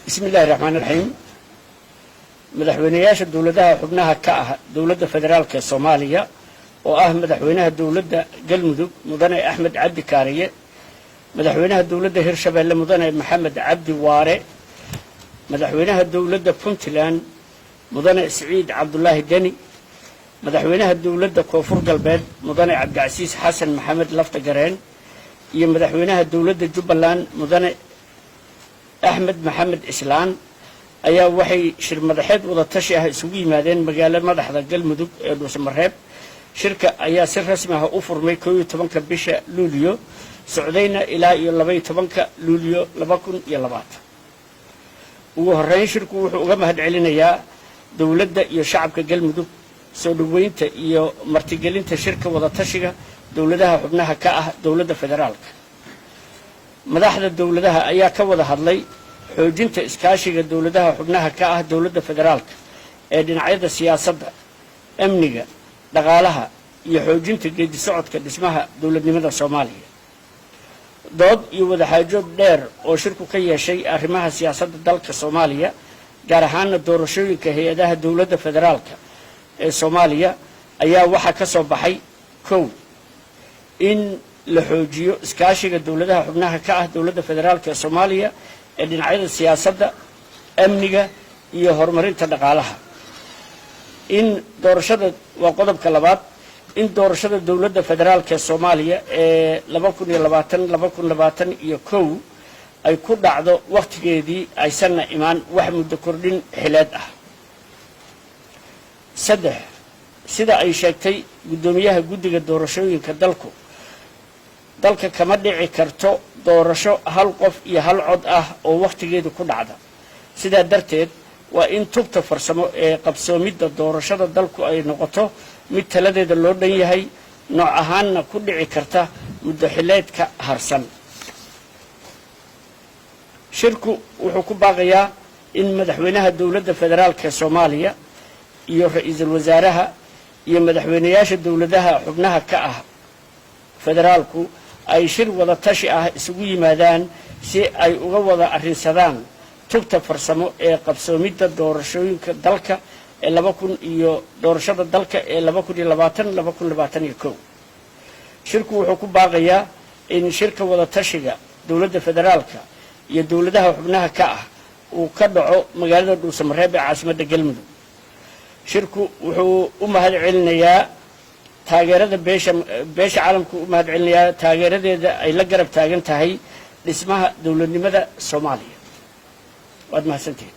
بسم الله الرحمن الرحيم. مدحوينياش الدولة حبناها كأه دولة فدرالك الصومالية وأه مدحوينها الدولة قلمدوب مدني أحمد عبد كارية مدحوينها الدولة هرشبيل مدني محمد عبد واري مدحوينها الدولة بونتلان مدني سعيد عبد الله الدني مدحوينها الدولة كوفور قلبيد مدني عبد العزيز حسن محمد لفتقرين iyo madaxweynaha dawladda Jubbaland mudane Axmed Maxamed Islaan ayaa waxay shir madaxeed wada tashi ah isugu yimaadeen magaalada madaxda Galmudug ee Dhuusamareeb shirka ayaa si rasmi ah u furmay 12 bisha Luulyo socdayna ilaa iyo 12 Luulyo 2020 ugu horeyn shirku wuxuu uga mahadcelinayaa dawladda iyo shacabka Galmudug soo dhaweynta iyo martigelinta shirka wada tashiga dawladaha xubnaha ka ah dawladda federaalka madaxda dawladaha ayaa ka wada hadlay xoojinta iskaashiga dawladaha xubnaha ka ah dawladda federaalka ee dhinacyada siyaasadda amniga dhaqaalaha iyo xoojinta geedi socodka dhismaha dawladnimada Soomaaliya dood iyo wada xaajood dheer oo shirku ka yeeshay arrimaha siyaasadda dalka Soomaaliya gaar ahaan doorashooyinka hay'adaha dawladda federaalka ee Soomaaliya ayaa waxa ka soo baxay in la xoojiyo iskaashiga dawladaha xubnaha ka ah dawladda federaalka ee Soomaaliya ee dhinacyada siyaasadda amniga iyo horumarinta dhaqaalaha in doorashada waa qodobka labaad in doorashada dawladda federaalka ee Soomaaliya ee 2020-2021 ay ku dhacdo waqtigeedii aysan imaan wax muddo kordhin xileed ah sida ay sheegtay gudoomiyaha guddiga doorashooyinka dalka kama dhici karto doorasho hal qof iyo hal cod ah oo waqtigeedu ku dhacda sida darteed waa in tubta farsamo ee qabsoomidda doorashada dalku ay noqoto mid taladeeda loo dhan yahay nooc ahaanna ku dhici karta muddo xileedka harsan shirku wuxuu ku baaqayaa in madaxweynaha dawladda federaalka ee Soomaaliya iyo ra'iisul wasaaraha iyo madaxweynayaasha dawladaha xubnaha ka ah federaalku ay shir wada tashi ah isugu yimaadaan si ay uga wada arrinsadaan tubta farsamo ee qabsoomidda doorashooyinka dalka ee 2000 iyo doorashada dalka ee 2020-2021 shirku wuxuu ku baaqayaa in shirka wada tashiga dawladda federaalka iyo dawladaha xubnaha ka ah uu ka dhaco magaalada Dhuusamareeb ee caasimadda Galmudug shirku wuxuu u mahadcelinayaa taageerada beesha caalamku u mahadcelinayaa taageeradeeda ay la garab taagan tahay dhismaha dawladnimada Soomaaliya waad mahadsantihiin